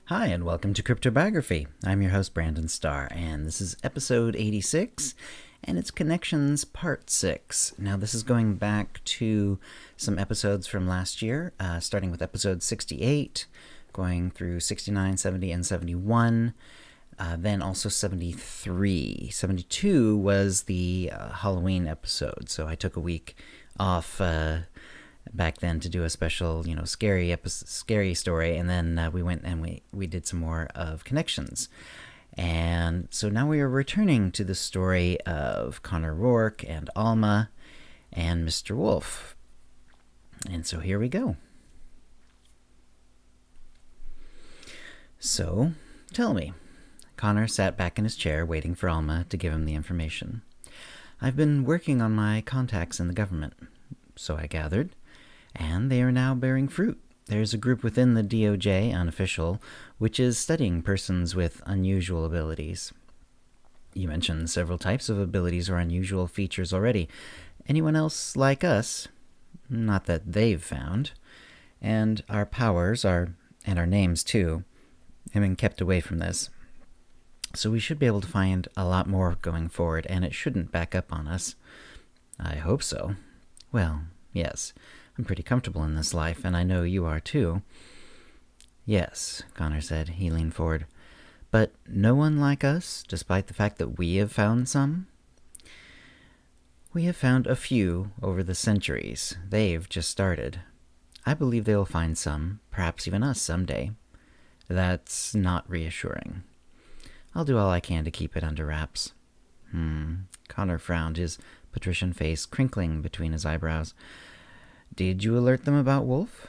Hi, and welcome to CryptoBiography. I'm your host, Brandon Starr, and this is episode 86, and it's Connections Part 6. Now, this is going back to some episodes from last year, starting with episode 68, going through 69, 70, and 71, then also 73. 72 was the Halloween episode, so I took a week off back then to do a special, scary story, and then we went and we did some more of Connections. And so now we are returning to the story of Connor Rourke and Alma and Mr. Wolfe. And so here we go. So, tell me. Connor sat back in his chair waiting for Alma to give him the information. I've been working on my contacts in the government, so I gathered, and they are now bearing fruit. There's a group within the DOJ, unofficial, which is studying persons with unusual abilities. You mentioned several types of abilities or unusual features already. Anyone else like us? Not that they've found. And our powers, and our names too, have been kept away from this. So we should be able to find a lot more going forward, and it shouldn't back up on us. I hope so. Well, yes. I'm pretty comfortable in this life, and I know you are too. Yes, Connor said. He leaned forward. But no one like us, despite the fact that we have found some? We have found a few over the centuries. They've just started. I believe they will find some, perhaps even us someday. That's not reassuring. I'll do all I can to keep it under wraps. Connor frowned, his patrician face crinkling between his eyebrows. Did you alert them about Wolfe?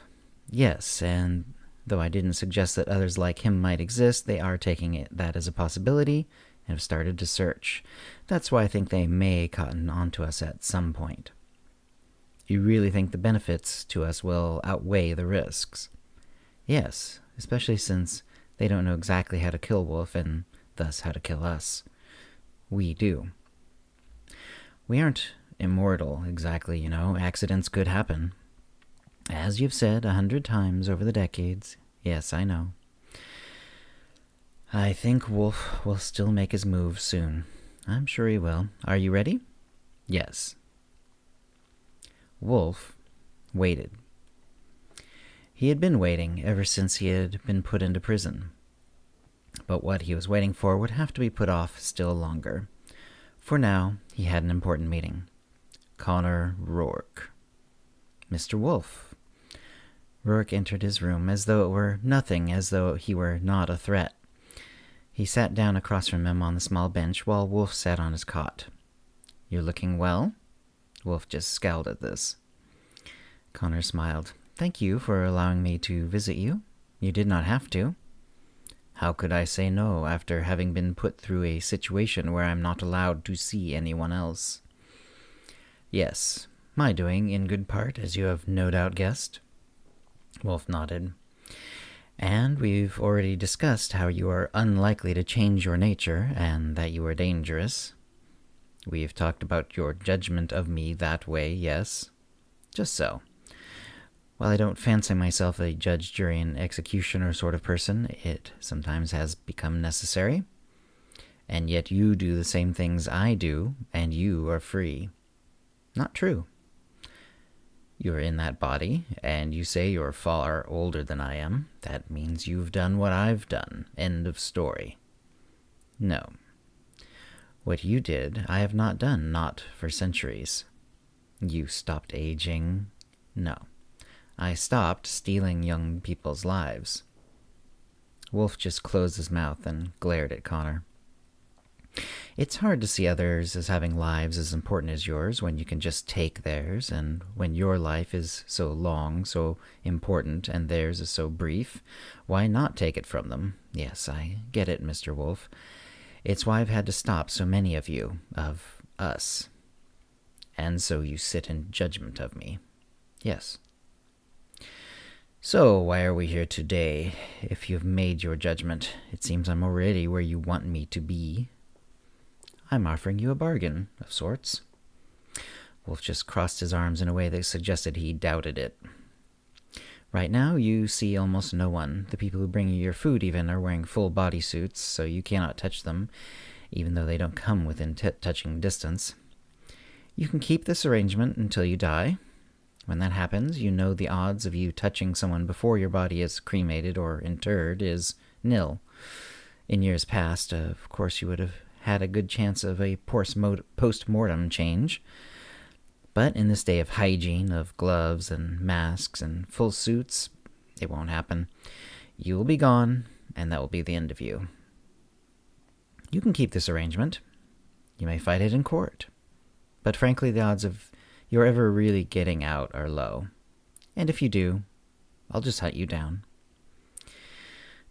Yes, and though I didn't suggest that others like him might exist, they are taking that as a possibility and have started to search. That's why I think they may cotton on to us at some point. You really think the benefits to us will outweigh the risks? Yes, especially since they don't know exactly how to kill Wolfe and thus how to kill us. We do. We aren't immortal, exactly, Accidents could happen. As you've said 100 times over the decades. Yes, I know. I think Wolfe will still make his move soon. I'm sure he will. Are you ready? Yes. Wolfe waited. He had been waiting ever since he had been put into prison. But what he was waiting for would have to be put off still longer. For now, he had an important meeting. Connor Rourke. Mr. Wolfe. Rourke entered his room as though it were nothing, as though he were not a threat. He sat down across from him on the small bench while Wolfe sat on his cot. You're looking well? Wolfe just scowled at this. Connor smiled. Thank you for allowing me to visit you. You did not have to. How could I say no after having been put through a situation where I'm not allowed to see anyone else? Yes, my doing, in good part, as you have no doubt guessed. Wolfe nodded. And we've already discussed how you are unlikely to change your nature, and that you are dangerous. We've talked about your judgment of me that way, yes? Just so. While I don't fancy myself a judge, jury, and executioner sort of person, it sometimes has become necessary. And yet you do the same things I do, and you are free. Not true. You're in that body, and you say you're far older than I am. That means you've done what I've done. End of story. No. What you did, I have not done, not for centuries. You stopped aging? No. I stopped stealing young people's lives. Wolfe just closed his mouth and glared at Connor. It's hard to see others as having lives as important as yours when you can just take theirs, and when your life is so long, so important, and theirs is so brief, why not take it from them? Yes, I get it, Mr. Wolfe. It's why I've had to stop so many of you, of us. And so you sit in judgment of me. Yes. So, why are we here today? If you've made your judgment, it seems I'm already where you want me to be. I'm offering you a bargain, of sorts. Wolfe just crossed his arms in a way that suggested he doubted it. Right now, you see almost no one. The people who bring you your food even are wearing full body suits, so you cannot touch them, even though they don't come within touching distance. You can keep this arrangement until you die. When that happens, you know the odds of you touching someone before your body is cremated or interred is nil. In years past, of course, you would have had a good chance of a post-mortem change. But in this day of hygiene, of gloves and masks and full suits, it won't happen. You will be gone, and that will be the end of you. You can keep this arrangement. You may fight it in court. But frankly, the odds of your ever really getting out are low. And if you do, I'll just hunt you down.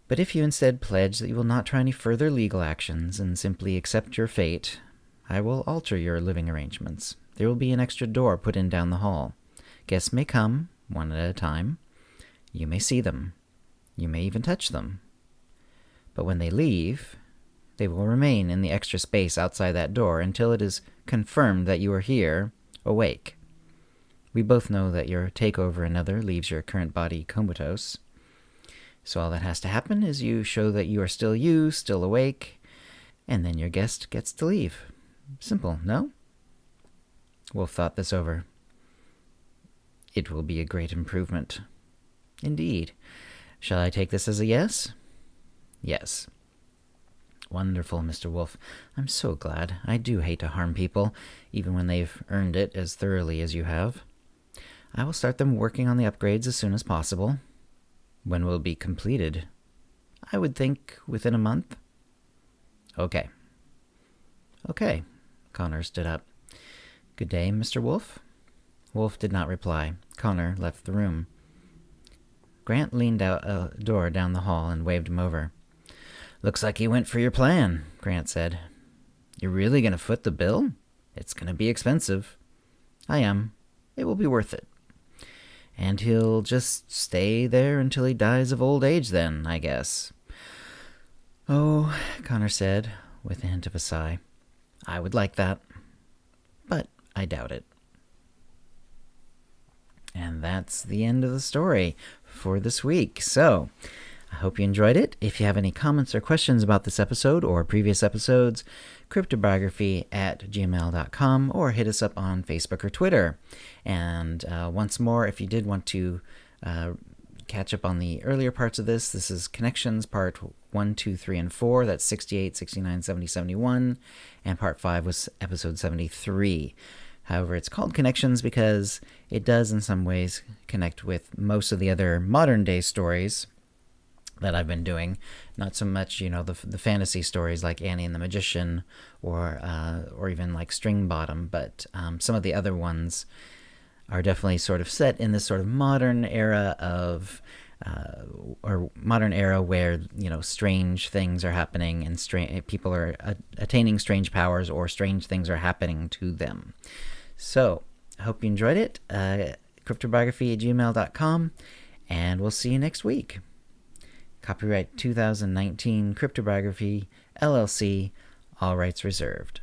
But if you instead pledge that you will not try any further legal actions and simply accept your fate, I will alter your living arrangements. There will be an extra door put in down the hall. Guests may come, one at a time. You may see them. You may even touch them. But when they leave, they will remain in the extra space outside that door until it is confirmed that you are here, awake. We both know that your takeover another leaves your current body comatose. So all that has to happen is you show that you are still you, still awake, and then your guest gets to leave. Simple, no? Wolfe thought this over. It will be a great improvement. Indeed. Shall I take this as a yes? Yes. Wonderful, Mr. Wolfe. I'm so glad. I do hate to harm people, even when they've earned it as thoroughly as you have. I will start them working on the upgrades as soon as possible. When will it be completed? I would think within a month. Okay. Okay. Connor stood up. Good day, Mr. Wolfe. Wolfe did not reply. Connor left the room. Grant leaned out a door down the hall and waved him over. Looks like you went for your plan, Grant said. You're really going to foot the bill? It's going to be expensive. I am. It will be worth it. And he'll just stay there until he dies of old age then, I guess. Oh, Connor said, with a hint of a sigh. I would like that. But I doubt it. And that's the end of the story for this week. So, I hope you enjoyed it. If you have any comments or questions about this episode or previous episodes, CryptoBiography@gmail.com, or hit us up on Facebook or Twitter. And once more, if you did want to catch up on the earlier parts of this, this is Connections Part 1, 2, 3, and 4. That's 68, 69, 70, 71. And Part 5 was Episode 73. However, it's called Connections because it does in some ways connect with most of the other modern-day stories that I've been doing. Not so much, the fantasy stories like Annie and the Magician or even like String Bottom, but some of the other ones are definitely sort of set in this sort of modern era of or modern era where strange things are happening and people are attaining strange powers, or strange things are happening to them. So I hope you enjoyed it. CryptoBiography@gmail.com, and we'll see you next week. Copyright 2019 CryptoBiography, LLC, all rights reserved.